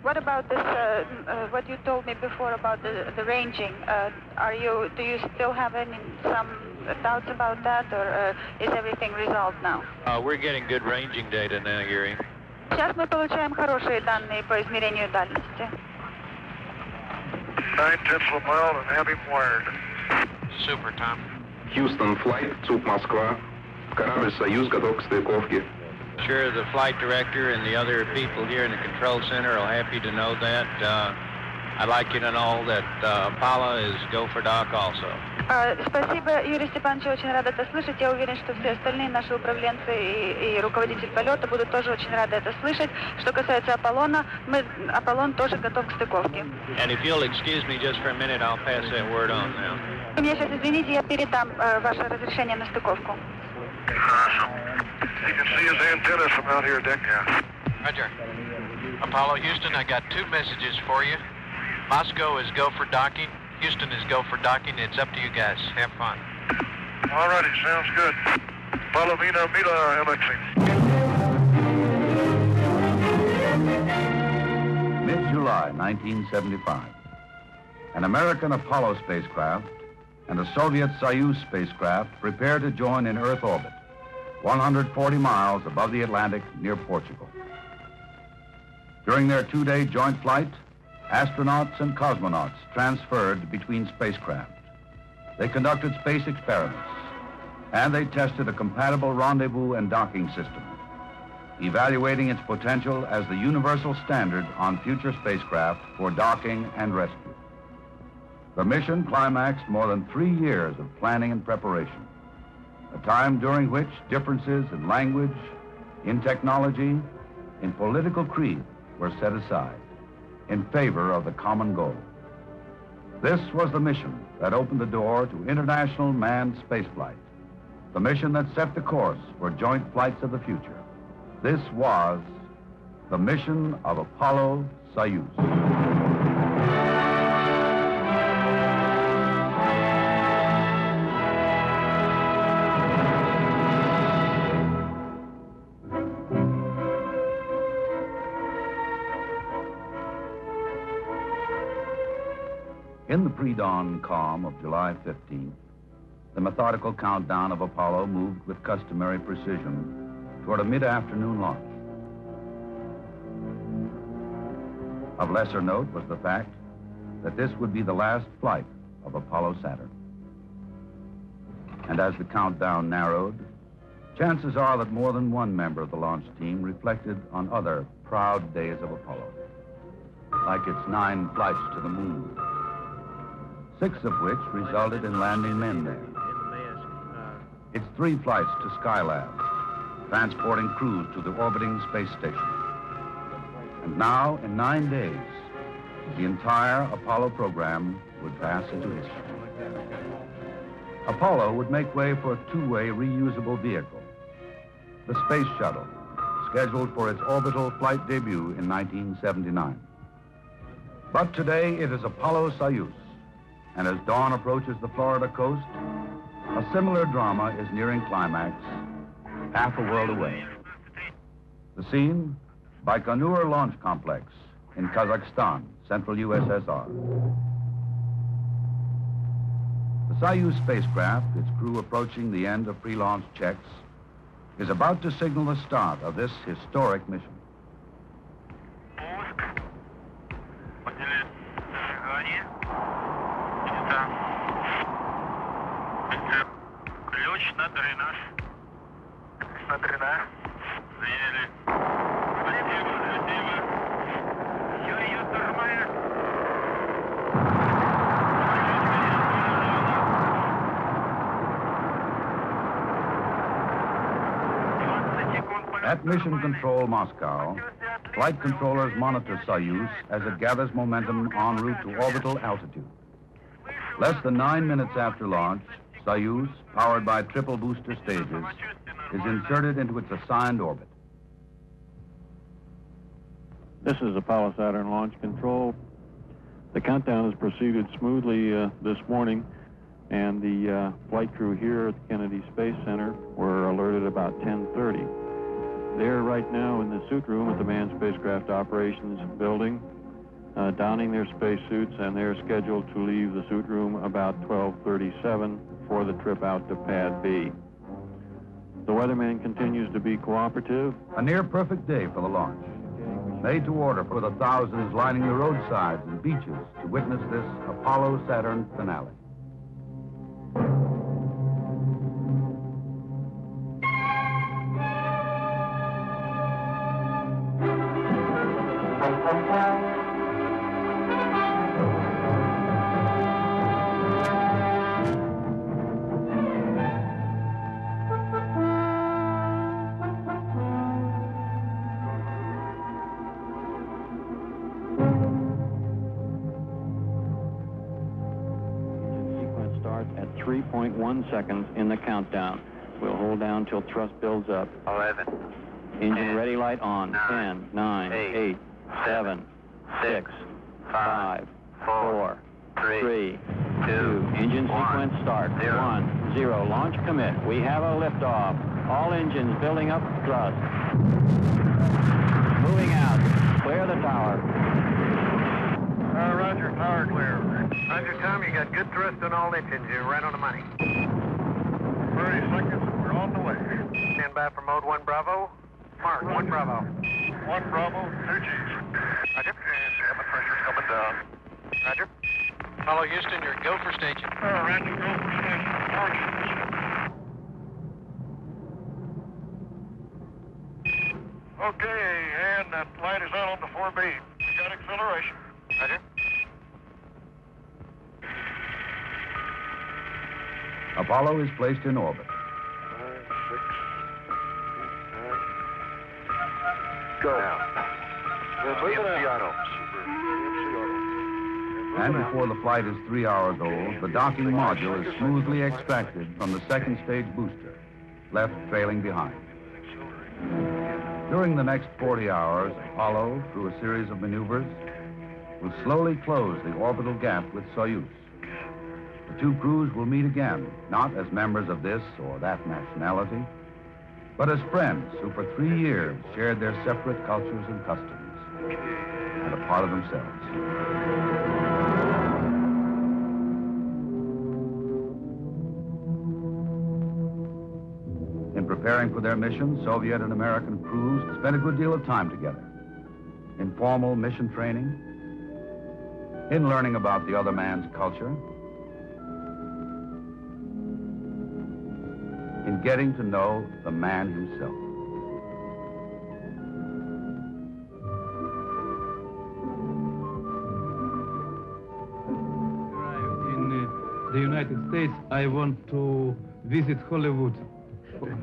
What about this, what you told me before about the ranging? Do you still have some doubts about that, or is everything resolved now? We're getting good ranging data now, Yuri. Сейчас мы получаем хорошие данные по измерению дальности. 9/10 of a mile and have him wired. Super, Tom. Houston Flight, ЦУП Москва. Корабль «Союз» готов к стыковке. Sure, the flight director and the other people here in the control center are happy to know that. I'd like you to know that Apollo is go for dock also. Спасибо, Юрий Степанович, очень рада это слышать. Я уверен, что все остальные наши управленцы и руководитель полета будут тоже очень рады это слышать. Что касается Аполлона, Аполлон тоже готов к стыковке. And if you'll excuse me just for a minute, I'll pass that word on now. Вы меня сейчас извините, я передам ваше разрешение на стыковку. You can see his antennas from out here, deck gas. Roger. Apollo, Houston, I got two messages for you. Moscow is go for docking. Houston is go for docking. It's up to you guys. Have fun. All righty, sounds good. Follow me now, Mila, Alexei. Mid-July 1975. An American Apollo spacecraft and a Soviet Soyuz spacecraft prepare to join in Earth orbit, 140 miles above the Atlantic near Portugal. During their two-day joint flight, astronauts and cosmonauts transferred between spacecraft. They conducted space experiments, and they tested a compatible rendezvous and docking system, evaluating its potential as the universal standard on future spacecraft for docking and rescue. The mission climaxed more than 3 years of planning and preparation, a time during which differences in language, in technology, in political creed were set aside in favor of the common goal. This was the mission that opened the door to international manned spaceflight, the mission that set the course for joint flights of the future. This was the mission of Apollo-Soyuz. In the pre-dawn calm of July 15th, the methodical countdown of Apollo moved with customary precision toward a mid-afternoon launch. Of lesser note was the fact that this would be the last flight of Apollo Saturn. And as the countdown narrowed, chances are that more than one member of the launch team reflected on other proud days of Apollo, like its 9 flights to the moon, 6 of which resulted in landing men there. It's 3 flights to Skylab, transporting crews to the orbiting space station. And now, in 9 days, the entire Apollo program would pass into history. Apollo would make way for a 2-way reusable vehicle, the Space Shuttle, scheduled for its orbital flight debut in 1979. But today, it is Apollo-Soyuz. And as dawn approaches the Florida coast, a similar drama is nearing climax, half a world away. The scene, Baikonur Launch Complex in Kazakhstan, central USSR. The Soyuz spacecraft, its crew approaching the end of pre-launch checks, is about to signal the start of this historic mission. At Mission Control Moscow, flight controllers monitor Soyuz as it gathers momentum en route to orbital altitude. Less than 9 minutes after launch, Soyuz, powered by triple booster stages, is inserted into its assigned orbit. This is Apollo Saturn Launch Control. The countdown has proceeded smoothly this morning, and the flight crew here at the Kennedy Space Center were alerted about 10:30. They're right now in the suit room at the Manned Spacecraft Operations Building, donning their spacesuits, and they're scheduled to leave the suit room about 12:37 for the trip out to Pad B. The weatherman continues to be cooperative. A near-perfect day for the launch. Made to order for the thousands lining the roadsides and beaches to witness this Apollo-Saturn finale. At 3.1 seconds in the countdown. We'll hold down till thrust builds up. 11. Engine 10, ready light on. 9, 10, 9, 8, 7, 6, 5, 4, 3, 2. Engine sequence start. 1, 0. Launch commit. We have a liftoff. All engines building up thrust. Moving out. Clear the tower. Roger, power clear. Roger, Tom, you got good thrust on all engines. You're right on the money. 30 seconds and we're on the way. Stand by for mode 1 Bravo. Mark, 1 Bravo. 1 Bravo, 2 Gs. Roger. And cabin pressure's coming down. Roger. Apollo Houston, you're go for station. Roger, go for station. Okay, and that light is out on the 4B. We got acceleration. Roger. Apollo is placed in orbit. 5, 6, 9. Go. Now. MC auto. And before the flight is 3 hours old, the docking module is smoothly extracted from the second stage booster, left trailing behind. During the next 40 hours, Apollo, through a series of maneuvers, will slowly close the orbital gap with Soyuz. The two crews will meet again, not as members of this or that nationality, but as friends who for 3 years shared their separate cultures and customs, and a part of themselves. In preparing for their mission, Soviet and American crews spent a good deal of time together, in formal mission training, in learning about the other man's culture, in getting to know the man himself. In the United States, I want to visit Hollywood.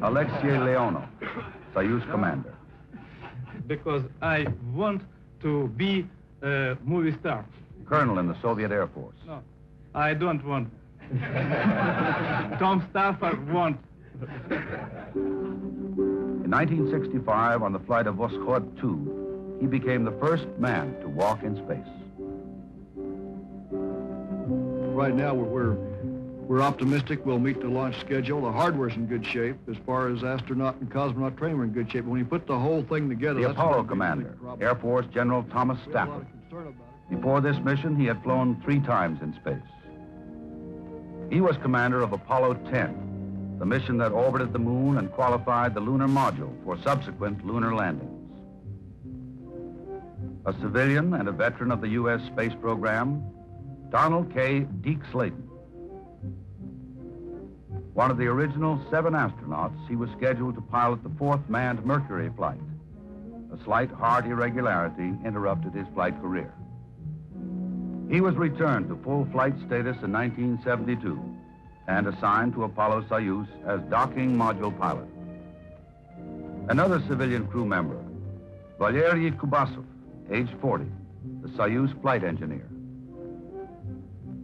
Alexei Leonov, Soyuz commander. Because I want to be a movie star. Colonel in the Soviet Air Force. No, I don't want. Tom Stafford wants. In 1965, on the flight of Voskhod 2, he became the first man to walk in space. Right now, we're optimistic we'll meet the launch schedule. The hardware's in good shape. As far as astronaut and cosmonaut training, we're in good shape. But when you put the whole thing together... The Apollo commander, Air Force General Thomas Stafford. Before this mission, he had flown 3 times in space. He was commander of Apollo 10, the mission that orbited the moon and qualified the lunar module for subsequent lunar landings. A civilian and a veteran of the U.S. space program, Donald K. Deke Slayton. One of the original 7 astronauts, he was scheduled to pilot the 4th manned Mercury flight. A slight heart irregularity interrupted his flight career. He was returned to full flight status in 1972 and assigned to Apollo-Soyuz as docking module pilot. Another civilian crew member, Valery Kubasov, age 40, the Soyuz flight engineer.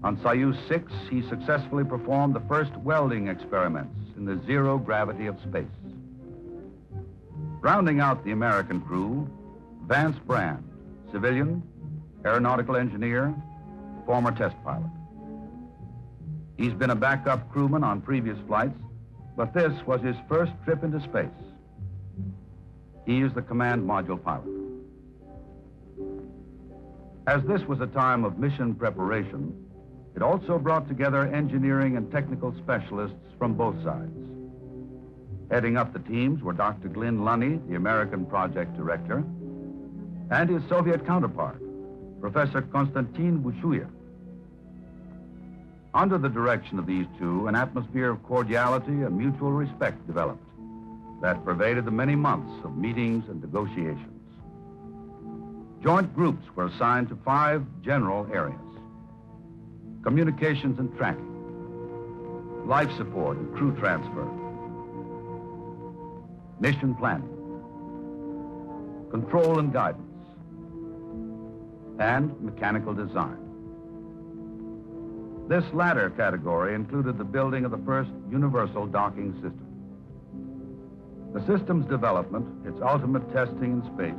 On Soyuz 6, he successfully performed the first welding experiments in the zero gravity of space. Rounding out the American crew, Vance Brand, civilian, aeronautical engineer, former test pilot. He's been a backup crewman on previous flights, but this was his first trip into space. He is the command module pilot. As this was a time of mission preparation, it also brought together engineering and technical specialists from both sides. Heading up the teams were Dr. Lunny, the American project director, and his Soviet counterpart, Professor Konstantin Bushuyev. Under the direction of these two, an atmosphere of cordiality and mutual respect developed that pervaded the many months of meetings and negotiations. Joint groups were assigned to 5 general areas: communications and tracking, life support and crew transfer, mission planning, control and guidance, and mechanical design. This latter category included the building of the first universal docking system. The system's development, its ultimate testing in space,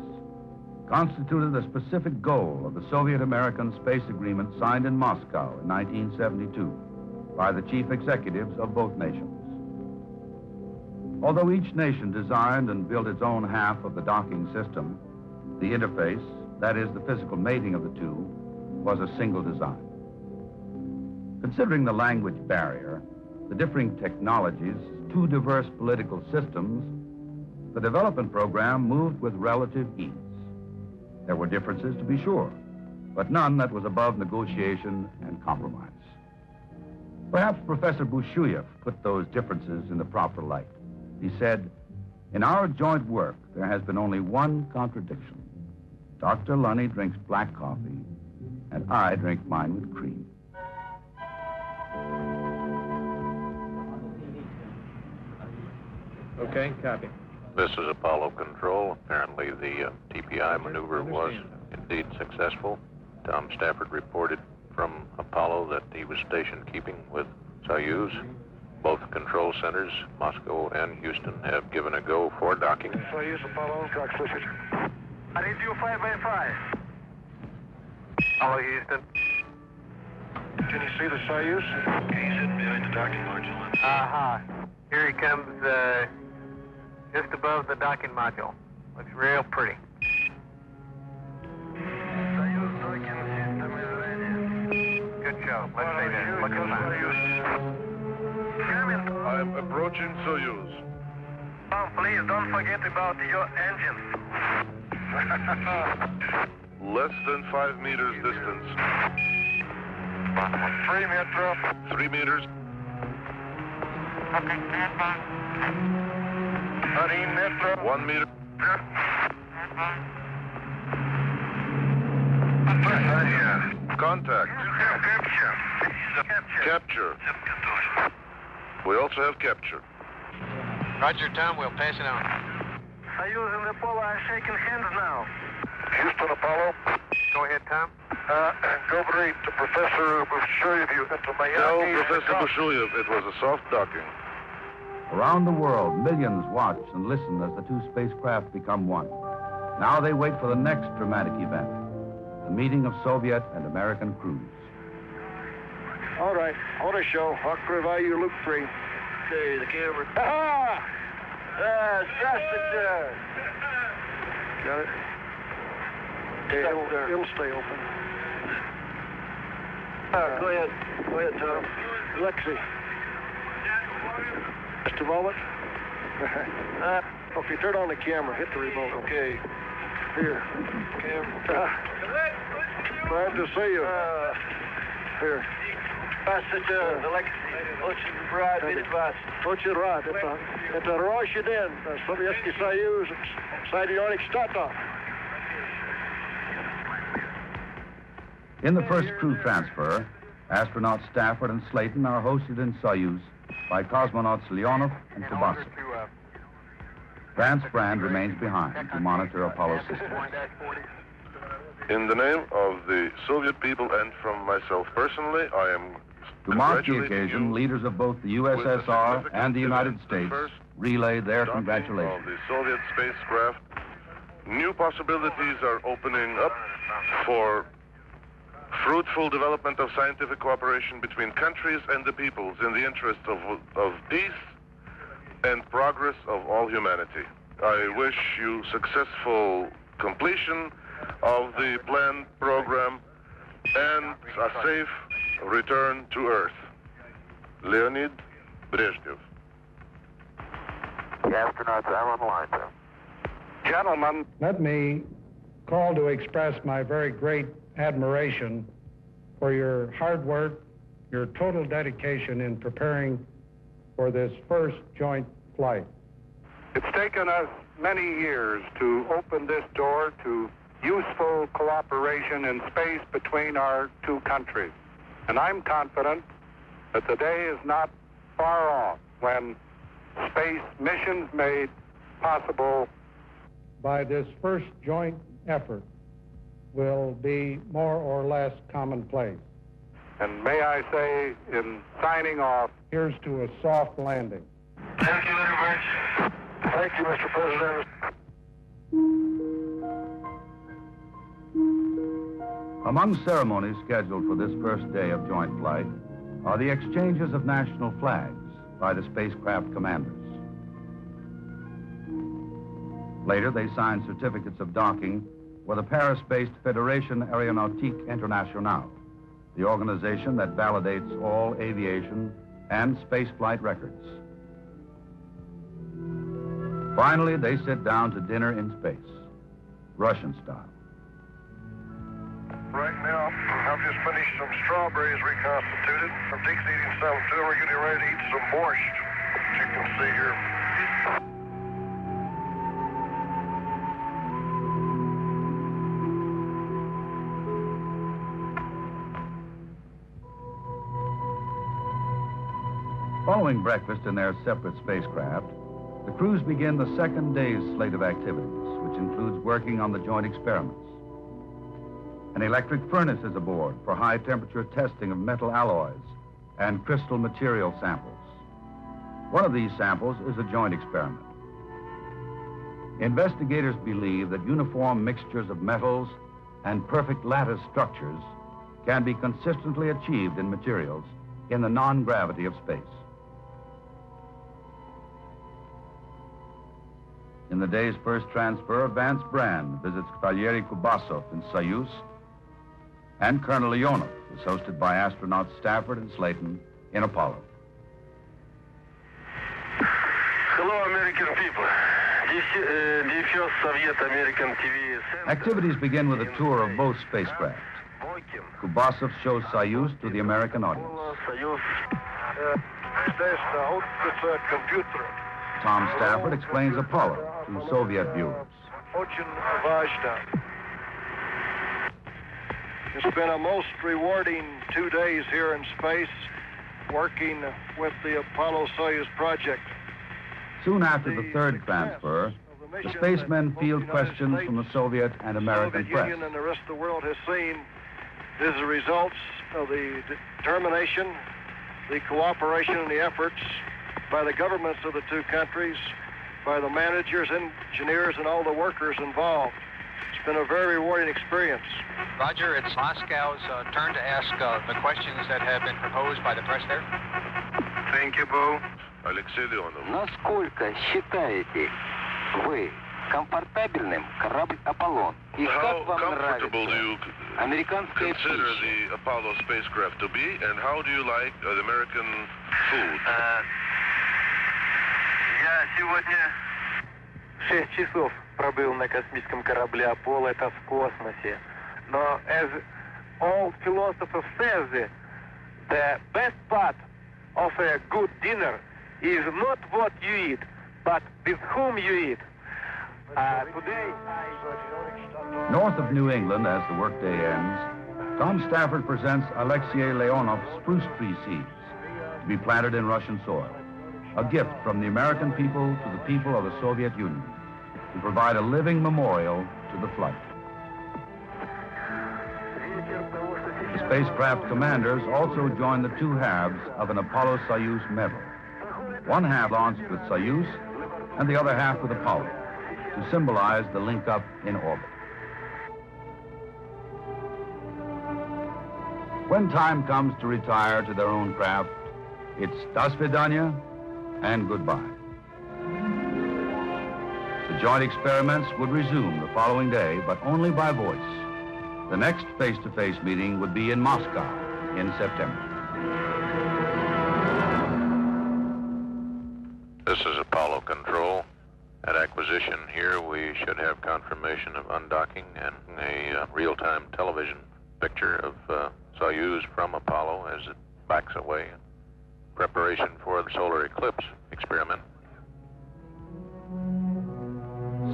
constituted the specific goal of the Soviet-American space agreement signed in Moscow in 1972 by the chief executives of both nations. Although each nation designed and built its own half of the docking system, the interface, that is, the physical mating of the two, was a single design. Considering the language barrier, the differing technologies, 2 diverse political systems, the development program moved with relative ease. There were differences, to be sure, but none that was above negotiation and compromise. Perhaps Professor Bushuyev put those differences in the proper light. He said, "In our joint work, there has been only one contradiction. Dr. Lunny drinks black coffee, and I drink mine with cream." Okay, copy. This is Apollo Control. Apparently the TPI maneuver was indeed successful. Tom Stafford reported from Apollo that he was station keeping with Soyuz. Both control centers, Moscow and Houston, have given a go for docking. Soyuz, Apollo, как слышать? I need you 5x5. Hello, Houston. Can you see the Soyuz? Okay, he's sitting behind the docking module. Here he comes, just above the docking module. Looks real pretty. Soyuz docking system is ready. Good job. Let's say that. Looking fine. I'm approaching Soyuz. Oh, please don't forget about your engines. Less than 5 meters distance. 3 meters. 3 meters. 3 meters. 1 meter. Contact. Capture. We also have capture. Roger, Tom. We'll pass it on. Soyuz and Apollo are shaking hands now. Houston, Apollo. Go ahead, Tom. Говорит Professor Bushuyev, это моя. Tell Professor Bushuyev it was a soft docking. Around the world, millions watch and listen as the 2 spacecraft become one. Now they wait for the next dramatic event, the meeting of Soviet and American crews. All right, auto show. Archival, loop 3. Okay, the camera. Ah! Got it? Okay, it'll stay open. Go ahead. Go ahead, Tom. Lexi. Just a moment. Okay, turn on the camera. Hit the remote. Okay. Here. Camera. Glad to see you. Here. Очень рад видеть вас. Очень рад. Это хороший день. Советский Союз, Соединенных Штатов. In the first crew transfer, astronauts Stafford and Slayton are hosted in Soyuz by cosmonauts Leonov and Kubasov. Vance Brand remains behind to monitor Apollo systems. In the name of the Soviet people and from myself personally, I am To mark the occasion, leaders of both the USSR and the United States relay their congratulations. Of the Soviet spacecraft, new possibilities are opening up for fruitful development of scientific cooperation between countries and the peoples in the interest of peace and progress of all humanity. I wish you successful completion of the planned program and a safe return to Earth. Leonid Brezhnev. The astronauts are on the line, sir. Gentlemen, let me call to express my very great admiration for your hard work, your total dedication in preparing for this first joint flight. It's taken us many years to open this door to useful cooperation in space between our two countries. And I'm confident that the day is not far off when space missions made possible by this first joint effort will be more or less commonplace. And may I say, in signing off, here's to a soft landing. Thank you very much. Thank you, Mr. President. Among ceremonies scheduled for this first day of joint flight are the exchanges of national flags by the spacecraft commanders. Later, they sign certificates of docking with the Paris-based Fédération Aéronautique Internationale, the organization that validates all aviation and spaceflight records. Finally, they sit down to dinner in space, Russian style. Right now, I've just finished some strawberries reconstituted. I'm deep eating some too. We're getting ready to eat some borscht, as you can see here. Following breakfast in their separate spacecraft, the crews begin the second day's slate of activities, which includes working on the joint experiments. An electric furnace is aboard for high-temperature testing of metal alloys and crystal material samples. One of these samples is a joint experiment. Investigators believe that uniform mixtures of metals and perfect lattice structures can be consistently achieved in materials in the non-gravity of space. In the day's first transfer, Vance Brand visits Valery Kubasov in Soyuz, and Colonel Leonov is hosted by astronauts Stafford and Slayton in Apollo. Hello, American people. The first Soviet American TV. Activities begin with a tour of both spacecraft. Kubasov shows Soyuz to the American audience. Tom Stafford explains Apollo to Soviet viewers. It's been a most rewarding 2 days here in space, working with the Apollo-Soyuz project. Soon after the third transfer, the spacemen field questions from the Soviet and American Soviet press. Union and the rest of the world has seen is the results of the determination, the cooperation, and the efforts by the governments of the two countries, by the managers, engineers, and all the workers involved. It's been a very rewarding experience. Roger, it's Moscow's turn to ask the questions that have been proposed by the press there. Thank you, Bo. Алексей Леонов. Насколько считаете вы комфортабельным корабль «Аполлон»? И как вам нравится американская пища? Consider the Apollo spacecraft to be, and how do you like the American food? Я сегодня 6 часов пробыл на космическом корабле «Аполло», это в космосе. Но as all philosophers says, the best part of a good dinner is not what you eat, but with whom you eat. Today, North of New England, as the workday ends, Tom Stafford presents Alexei Leonov's spruce tree seeds to be planted in Russian soil, a gift from the American people to the people of the Soviet Union to provide a living memorial to the flight. The spacecraft commanders also join the two halves of an Apollo-Soyuz medal. One half launched with Soyuz and the other half with Apollo to symbolize the link-up in orbit. When time comes to retire to their own craft, it's das vidanya and goodbye. The The joint experiments would resume the following day, but only by voice. The next face-to-face meeting would be in Moscow in September. This is Apollo Control. At acquisition here, we should have confirmation of undocking and a real-time television picture of Soyuz from Apollo as it backs away in preparation for the solar eclipse experiment.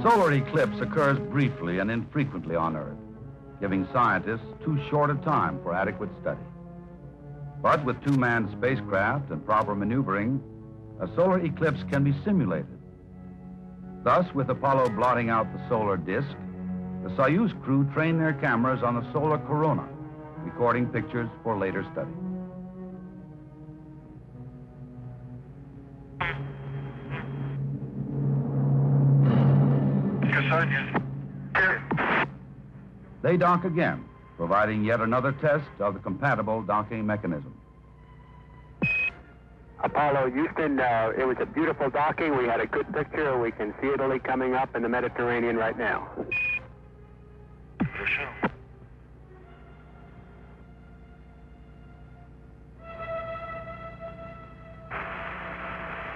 Solar eclipse occurs briefly and infrequently on Earth, giving scientists too short a time for adequate study. But with two-manned spacecraft and proper maneuvering, a solar eclipse can be simulated. Thus, with Apollo blotting out the solar disk, the Soyuz crew trained their cameras on the solar corona, recording pictures for later study. They dock again, providing yet another test of the compatible docking mechanism. Apollo, Houston, it was a beautiful docking. We had a good picture. We can see Italy coming up in the Mediterranean right now.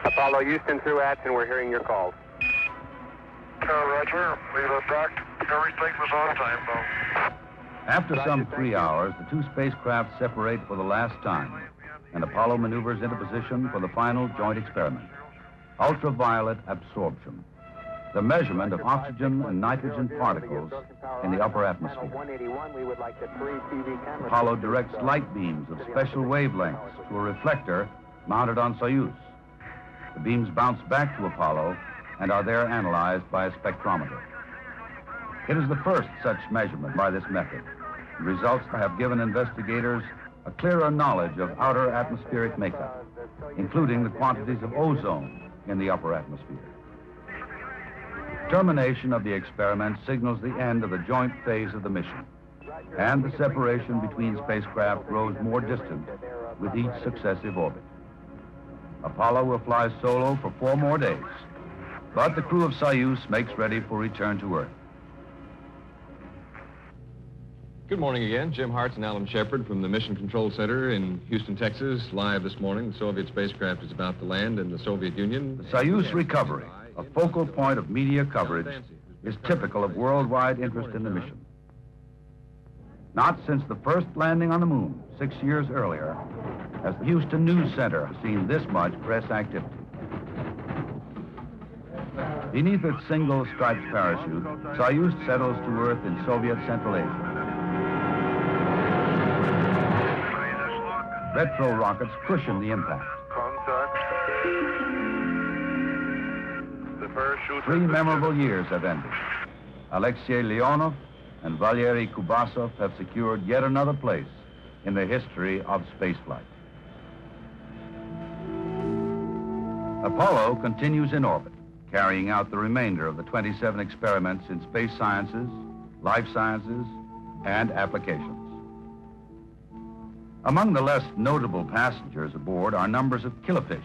Apollo, Houston through Atson, we're hearing your calls. Roger. We have docked. Everything was on time, though. After some 3 hours, the two spacecraft separate for the last time, and Apollo maneuvers into position for the final joint experiment, ultraviolet absorption, the measurement of oxygen and nitrogen particles in the upper atmosphere. Apollo directs light beams of special wavelengths to a reflector mounted on Soyuz. The beams bounce back to Apollo and are there analyzed by a spectrometer. It is the first such measurement by this method. The results have given investigators a clearer knowledge of outer atmospheric makeup, including the quantities of ozone in the upper atmosphere. Termination of the experiment signals the end of the joint phase of the mission, and the separation between spacecraft grows more distant with each successive orbit. Apollo will fly solo for 4 more days, but the crew of Soyuz makes ready for return to Earth. Good morning again. Jim Hartz and Alan Shepard from the Mission Control Center in Houston, Texas. Live this morning, the Soviet spacecraft is about to land in the Soviet Union. The Soyuz recovery, a focal point of media coverage, is typical of worldwide interest in the mission. Not since the first landing on the moon 6 years earlier has the Houston News Center seen this much press activity. Beneath its single striped parachute, Soyuz settles to Earth in Soviet Central Asia. Retro rockets cushion the impact. Contact. The parachute. 3 memorable years have ended. Alexei Leonov and Valery Kubasov have secured yet another place in the history of spaceflight. Apollo continues in orbit, carrying out the remainder of the 27 experiments in space sciences, life sciences, and applications. Among the less notable passengers aboard are numbers of killifish.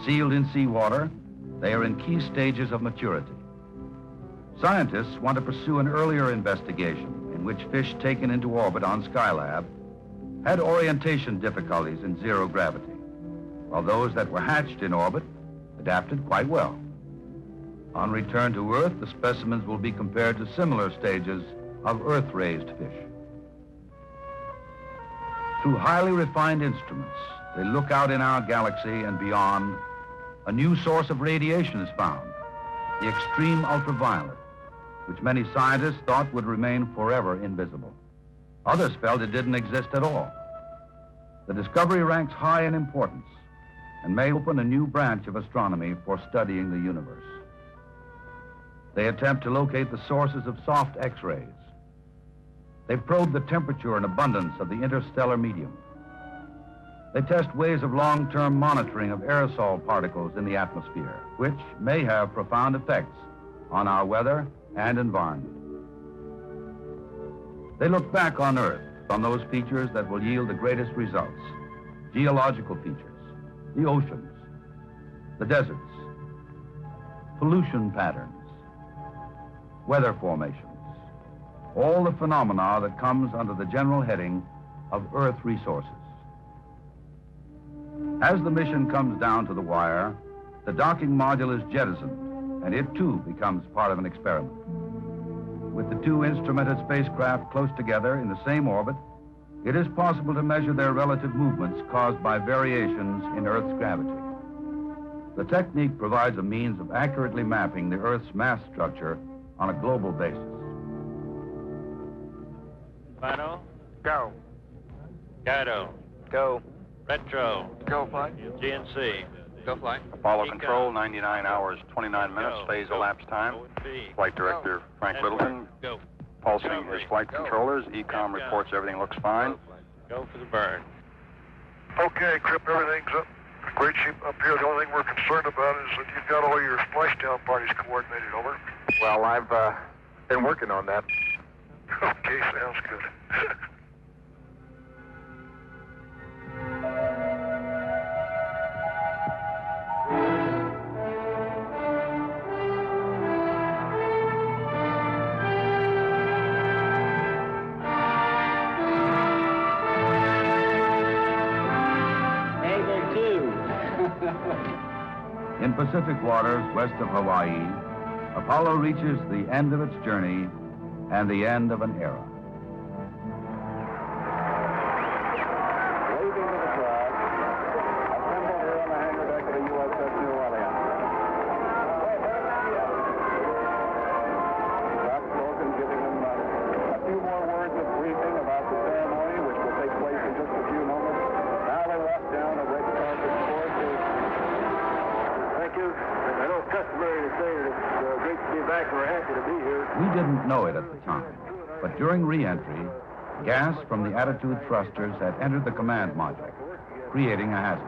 Sealed in seawater, they are in key stages of maturity. Scientists want to pursue an earlier investigation in which fish taken into orbit on Skylab had orientation difficulties in zero gravity, while those that were hatched in orbit adapted quite well. On return to Earth, the specimens will be compared to similar stages of Earth-raised fish. Through highly refined instruments, they look out in our galaxy and beyond. A new source of radiation is found, the extreme ultraviolet, which many scientists thought would remain forever invisible. Others felt it didn't exist at all. The discovery ranks high in importance and may open a new branch of astronomy for studying the universe. They attempt to locate the sources of soft X-rays. They've probed the temperature and abundance of the interstellar medium. They test ways of long-term monitoring of aerosol particles in the atmosphere, which may have profound effects on our weather and environment. They look back on Earth, on those features that will yield the greatest results: geological features, the oceans, the deserts, pollution patterns, weather formations, all the phenomena that comes under the general heading of Earth resources. As the mission comes down to the wire, the docking module is jettisoned, and it too becomes part of an experiment. With the two instrumented spacecraft close together in the same orbit, it is possible to measure their relative movements caused by variations in Earth's gravity. The technique provides a means of accurately mapping the Earth's mass structure on a global basis. Final. Go. Gato. Go. Retro. Go, flight. GNC. Go flight. Apollo Control, 99 hours, 29 minutes, phase elapsed time. Flight Director Frank Littleton pulsing his flight controllers. ECOM reports everything looks fine. Go for the burn. Okay, Crip, everything's up. Great shape up here. The only thing we're concerned about is that you've got all your splashdown parties coordinated, over. Well, I've been working on that. Okay, sounds good. In Pacific waters west of Hawaii, Apollo reaches the end of its journey and the end of an era. Waving to the crowd, assembled here on the hangar deck of the USS New Orleans. Scott Logan giving them a few more words of briefing about the ceremony, which will take place in just a few moments. Now they walk down a red carpet toward the... Thank you. I know it's customary to say that it's great to be back and we're happy to be here. We didn't know it at the time, but during re-entry, gas from the attitude thrusters had entered the command module, creating a hazard.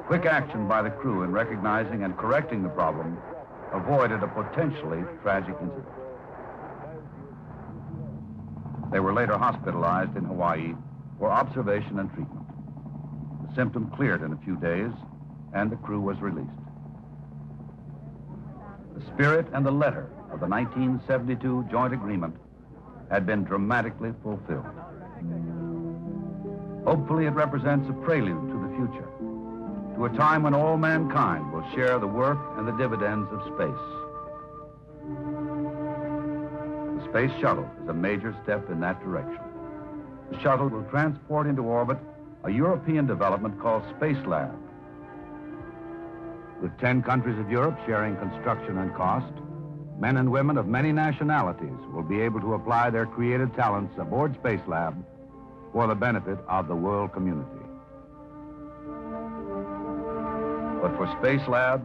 Quick action by the crew in recognizing and correcting the problem avoided a potentially tragic incident. They were later hospitalized in Hawaii for observation and treatment. The symptom cleared in a few days, and the crew was released. The spirit and the letter of the 1972 joint agreement had been dramatically fulfilled. Hopefully it represents a prelude to the future, to a time when all mankind will share the work and the dividends of space. The space shuttle is a major step in that direction. The shuttle will transport into orbit a European development called Spacelab. With 10 countries of Europe sharing construction and cost, men and women of many nationalities will be able to apply their creative talents aboard Spacelab for the benefit of the world community. But for Spacelab,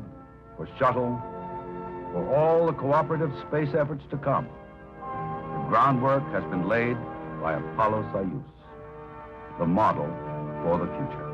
for Shuttle, for all the cooperative space efforts to come, the groundwork has been laid by Apollo-Soyuz, the model for the future.